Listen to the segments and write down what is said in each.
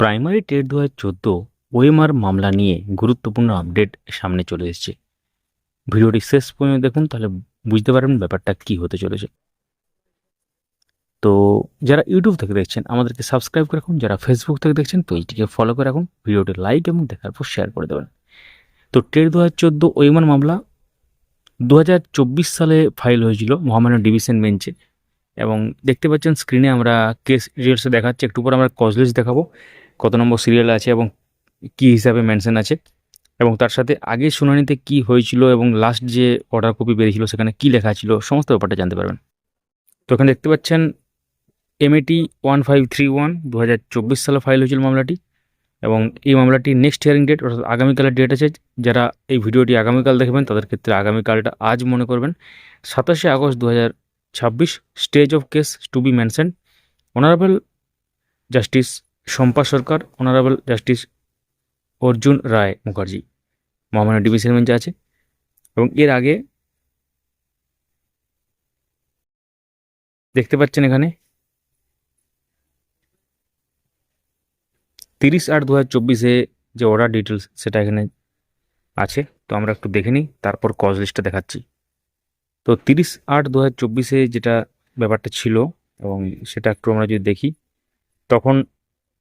Primary TET 2014 OMR মামলা নিয়ে গুরুত্বপূর্ণ আপডেট সামনে চলে এসেছে। ভিডিওটি শেষ পর্যন্ত দেখুন, তাহলে বুঝতে পারবেন ব্যাপারটা কি হতে চলেছে। তো যারা ইউটিউব থেকে দেখছেন আমাদেরকে সাবস্ক্রাইব করে রাখুন, যারা ফেসবুক থেকে দেখছেন পেজটিকে ফলো করে রাখুন, ভিডিওটি লাইক এবং দেখার পর শেয়ার করে দেবেন। তো টেট 2014 ওএমআর মামলা 2024 সালে ফাইল হয়েছিল মহামান্য ডিভিশন বেঞ্চে, এবং দেখতে পাচ্ছেন স্ক্রিনে আমরা কেস ডিটেলসে দেখাচ্ছি। একটু পর আমরা কজ লিস্ট দেখাবো, কত নম্বর সিরিয়াল আছে এবং কী হিসাবে মেনশন আছে, এবং তার সাথে আগের শুনানিতে কি হয়েছিল এবং লাস্ট যে অর্ডার কপি বেরিয়েছিল সেখানে কি লেখা ছিল, সমস্ত ব্যাপারটা জানতে পারবেন। তো এখানে দেখতে পাচ্ছেন MAT 1531 2024 সালে ফাইল হয়েছিল মামলাটি, এবং এই মামলাটি নেক্সট হিয়ারিং ডেট অর্থাৎ আগামীকালের ডেট আছে। যারা এই ভিডিওটি আগামীকাল দেখবেন তাদের ক্ষেত্রে আগামীকালটা আজ মনে করবেন। 27শে August 2026, stage of case to be mention, honourable justice Shampa Sarkar, honourable justice Arjun Roy Mukherjee মহামান্য ডিভিশন বেঞ্চে আছে। এবং এর আগে দেখতে পাচ্ছেন এখানে 30/8/2024 যে অর্ডার ডিটেলস সেটা এখানে আছে। তো আমরা একটু দেখে নিই, তারপর কজ লিস্টটা দেখাচ্ছি। তো 30/8/2024 যেটা ব্যাপারটা ছিল এবং সেটা একটু আমরা যদি দেখি, তখন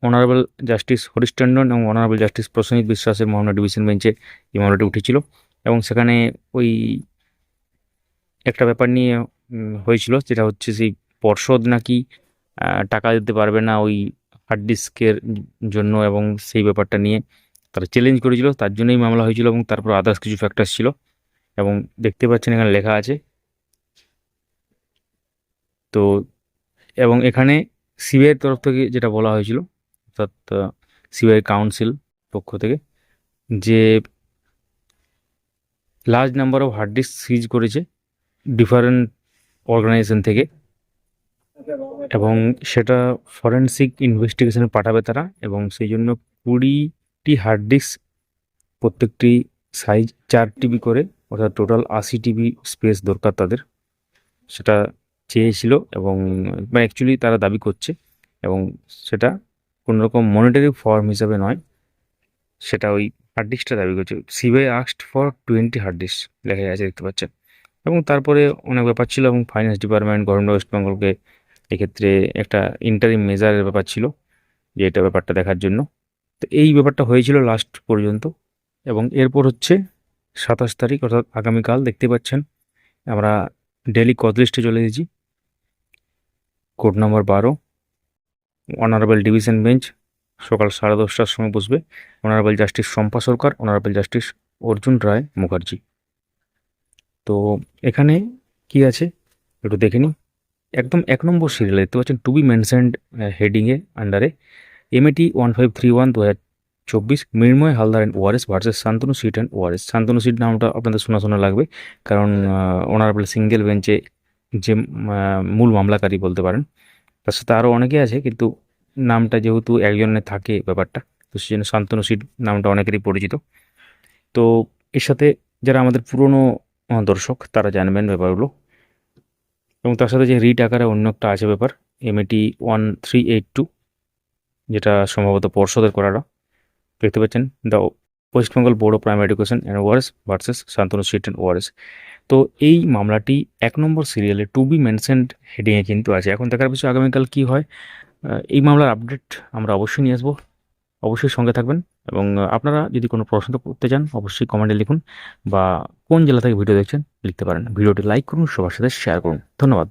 অনারেবল জাস্টিস হরিশ টন্ডন এবং অনারেবল জাস্টিস প্রসেনজিৎ বিশ্বাসের মহামান্য ডিভিশন বেঞ্চে এই মামলাটি উঠেছিল, এবং সেখানে ওই একটা ব্যাপার নিয়ে হয়েছিল, যেটা হচ্ছে সেই পর্ষদ নাকি টাকা দিতে পারবে না ওই হার্ড ডিস্কের জন্য, এবং সেই ব্যাপারটা নিয়ে তারা চ্যালেঞ্জ করেছিল, তার জন্যই মামলা হয়েছিল। এবং তারপর আদার্স কিছু ফ্যাক্টরস ছিল, এবং দেখতে পাচ্ছেন এখানে লেখা আছে। তো এবং এখানে সিবিআইয়ের তরফ থেকে যেটা বলা হয়েছিল, অর্থাৎ সিবিআই কাউন্সিল পক্ষ থেকে, যে large number of hard disk seize করেছে ডিফারেন্ট অর্গানাইজেশন থেকে, এবং সেটা ফরেন্সিক ইনভেস্টিগেশনে পাঠাবে তারা, এবং সেই জন্য 20টি হার্ড ডিস্ক, প্রত্যেকটি সাইজ 4 TB করে, অর্থাৎ টোটাল 80 TB স্পেস দরকার তাদের, সেটা চেয়েছিল। এবং অ্যাকচুয়ালি তারা দাবি করছে, এবং সেটা কোনোরকম মনিটারি ফর্ম হিসাবে নয়, সেটা ওই হার্ড ডিস্কটা দাবি করছে। CBI asked for 20 hard disk লেখা আছে, দেখতে পাচ্ছেন। এবং তারপরে অনেক ব্যাপার ছিল, এবং ফাইন্যান্স ডিপার্টমেন্ট গভর্নমেন্ট ওয়েস্ট বেঙ্গলকে এক্ষেত্রে একটা ইন্টারিম মেজারের ব্যাপার ছিল, যে এটা ব্যাপারটা দেখার জন্য। তো এই ব্যাপারটা হয়েছিল লাস্ট পর্যন্ত, এবং এরপর হচ্ছে 27 তারিখ অর্থাৎ আগামীকাল দেখতে পাচ্ছেন আমরা ডেলি কজ লিস্টে চলে এসেছি। কোর্ট নম্বর 12, অনারেবল ডিভিশন বেঞ্চ, সকাল 10:30টার সময় বসবে। Honourable justice Shampa Sarkar, honourable justice Arjun Roy Mukherjee. তো এখানে কি আছে একটু দেখে নিই। একদম 1 নম্বর সিরিয়ালে দেখতে পাচ্ছেন টু বি মেনশনড হেডিংয়ে আন্ডারে MAT 1531 2024 Mrinmoy Haldar and Wares versus Shantanu Sit and ors. Shantanu Sit নামটা আপনাদের শোনা শোনা লাগবে, কারণ অনারেবল সিঙ্গেল বেঞ্চে যে মূল মামলাকারী বলতে পারেন। তার সাথে আরও অনেকে আছে, কিন্তু নামটা যেহেতু একজনের থাকে ব্যাপারটা, তো সেই জন্য শান্তনু সিট নামটা অনেকেরই পরিচিত। তো এর সাথে যারা আমাদের পুরনো দর্শক তারা জানবেন ব্যাপারগুলো, এবং তার সাথে যে রিট আকারে অন্য একটা আছে ব্যাপার MAT 1382, যেটা সম্ভবত পর্ষদের করাটা। দেখতে পাচ্ছেন the West Bengal board of primary education and Wares versus Shantanu Sit and ওয়ারেস। তো এই মামলাটি 1 নম্বর সিরিয়ালে টু বি মেনশনড হেডিংয়ে কিন্তু আছে। এখন দেখার বিষয় আগামীকাল কী হয়। এই মামলার আপডেট আমরা অবশ্যই নিয়ে আসবো, অবশ্যই সঙ্গে থাকবেন। এবং আপনারা যদি কোনো প্রশ্ন করতে চান অবশ্যই কমেন্টে লিখুন, বা কোন জেলা থেকে ভিডিও দেখছেন লিখতে পারেন। ভিডিওটি লাইক করুন, সবার সাথে শেয়ার করুন। ধন্যবাদ।